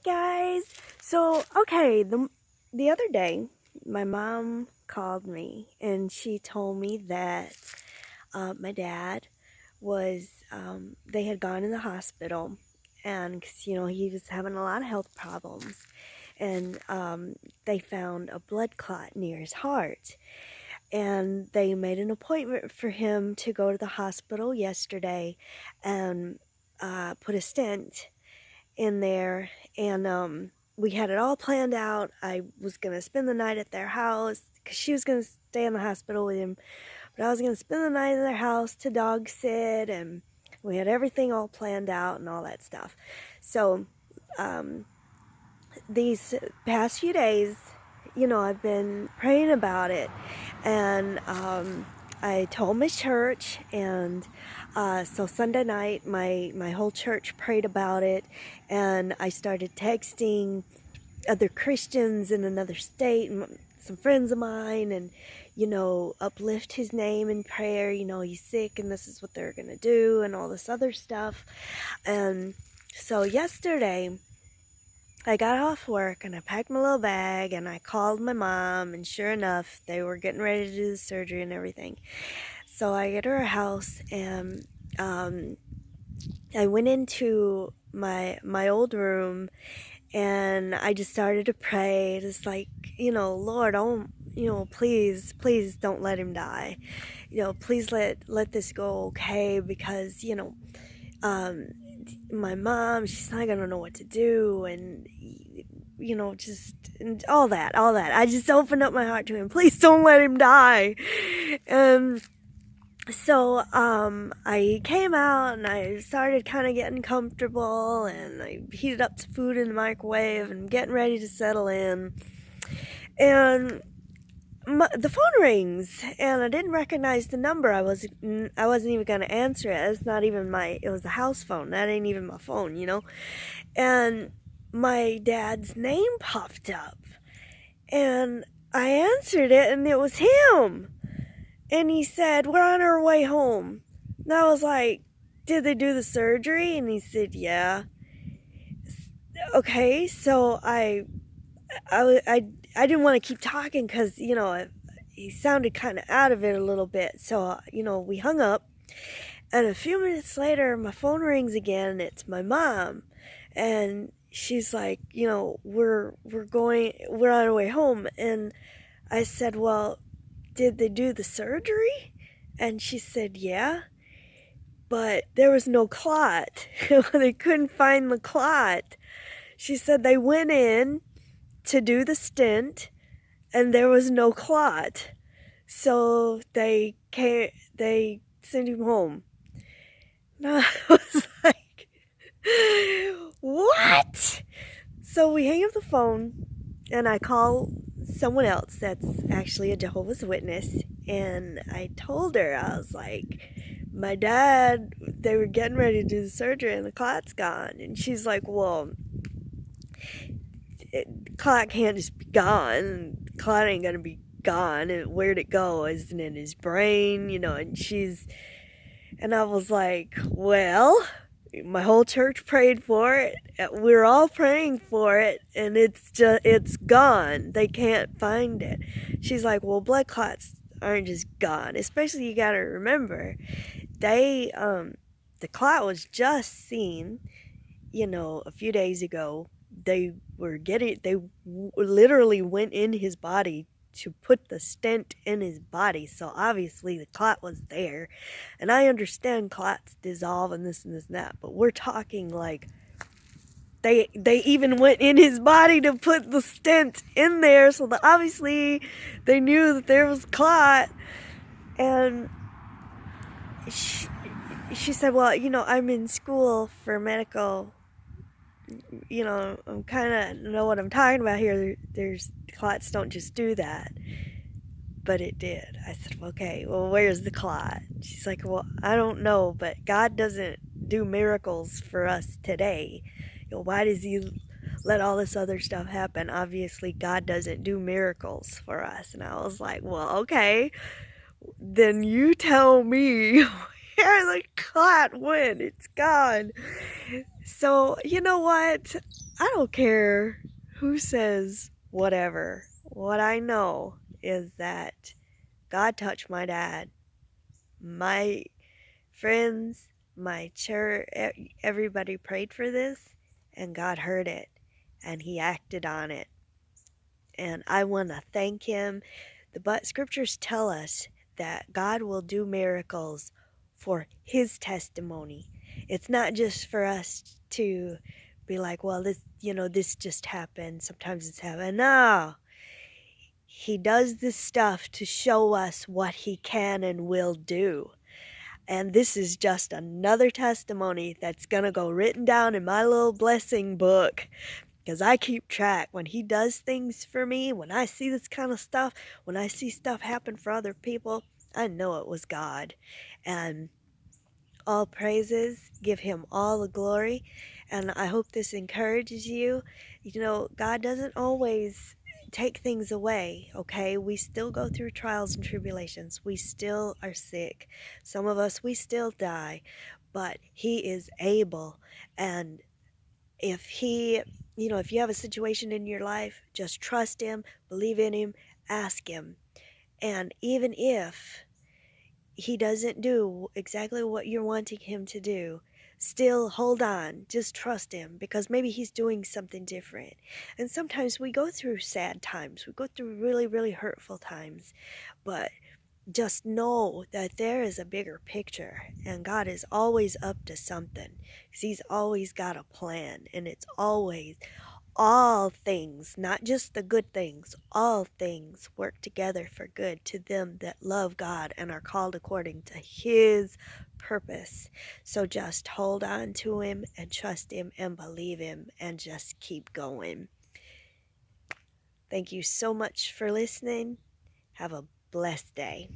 guys. So, okay, the other day, my mom called me and she told me that my dad was, they had gone in the hospital and, 'cause, you know, he was having a lot of health problems. And they found a blood clot near his heart. And they made an appointment for him to go to the hospital yesterday and put a stent in there, and we had it all planned out. I was going to spend the night at their house because she was going to stay in the hospital with him, but I was going to spend the night in their house to dog sit, and we had everything all planned out and all that stuff. So these past few days, you know, I've been praying about it, and I told my church, and so Sunday night my whole church prayed about it, and I started texting other Christians in another state and some friends of mine, and you know, uplift his name in prayer. You know, he's sick and this is what they're gonna do and all this other stuff. And so yesterday I got off work and I packed my little bag and I called my mom, and sure enough, they were getting ready to do the surgery and everything. So I get to her house, and I went into my old room, and I just started to pray, just like, you know, Lord, please don't let him die. You know, please let this go okay, because, you know, my mom, she's not gonna know what to do, and you know, just and all that. I just opened up my heart to him. Please don't let him die. So I came out and I started kind of getting comfortable, and I heated up some food in the microwave and getting ready to settle in, and the phone rings, and I didn't recognize the number. I wasn't even gonna answer it. It's not even it was the house phone. That ain't even my phone, you know. And my dad's name popped up, and I answered it, and it was him. And he said, "We're on our way home." And I was like, "Did they do the surgery?" And he said, "Yeah." Okay, so I didn't want to keep talking because, you know, he sounded kind of out of it a little bit. So, you know, we hung up, and a few minutes later, my phone rings again. It's my mom, and she's like, you know, we're on our way home. And I said, "Well, did they do the surgery?" And she said, "Yeah, but there was no clot." They couldn't find the clot. She said they went in to do the stent, and there was no clot, so they sent him home. And I was like, what? So we hang up the phone, and I call someone else that's actually a Jehovah's Witness, and I told her, I was like, my dad, they were getting ready to do the surgery and the clot's gone. And she's like, well, clot can't just be gone. Clot ain't gonna be gone. And where'd it go? Isn't it in his brain? You know, and I was like, well, my whole church prayed for it. We're all praying for it, and it's gone. They can't find it. She's like, well, blood clots aren't just gone. Especially, you gotta remember, the clot was just seen, you know, a few days ago. They literally went in his body to put the stent in his body, so obviously the clot was there. And I understand clots dissolve and this and that, but we're talking like they even went in his body to put the stent in there, so obviously they knew that there was clot. And she said, well, you know, I'm in school for medical, you know, I'm kind of know what I'm talking about here. There's clots don't just do that, but it did. I said, okay, well, where's the clot? She's like, well, I don't know, but God doesn't do miracles for us today. You know, why does he let all this other stuff happen? Obviously, God doesn't do miracles for us. And I was like, well, okay, then you tell me where the clot went. It's gone. So, you know what? I don't care who says whatever. What I know is that God touched my dad. My friends, my church, everybody prayed for this, and God heard it, and He acted on it. And I want to thank Him. But scriptures tell us that God will do miracles for His testimony. It's not just for us to be like, well, this just happened. Sometimes it's happened. No. He does this stuff to show us what He can and will do. And this is just another testimony that's going to go written down in my little blessing book, because I keep track. When He does things for me, when I see this kind of stuff, when I see stuff happen for other people, I know it was God. And all praises, give Him all the glory. And I hope this encourages you. God doesn't always take things away, okay? We still go through trials and tribulations. We still are sick. Some of us, we still die. But He is able. And if if you have a situation in your life, just trust Him, believe in Him, ask Him. And even if He doesn't do exactly what you're wanting Him to do, still hold on. Just trust Him, because maybe He's doing something different. And sometimes we go through sad times. We go through really, really hurtful times. But just know that there is a bigger picture, and God is always up to something, because He's always got a plan, and it's always all things, not just the good things, all things work together for good to them that love God and are called according to His purpose. So just hold on to Him and trust Him and believe Him and just keep going. Thank you so much for listening. Have a blessed day.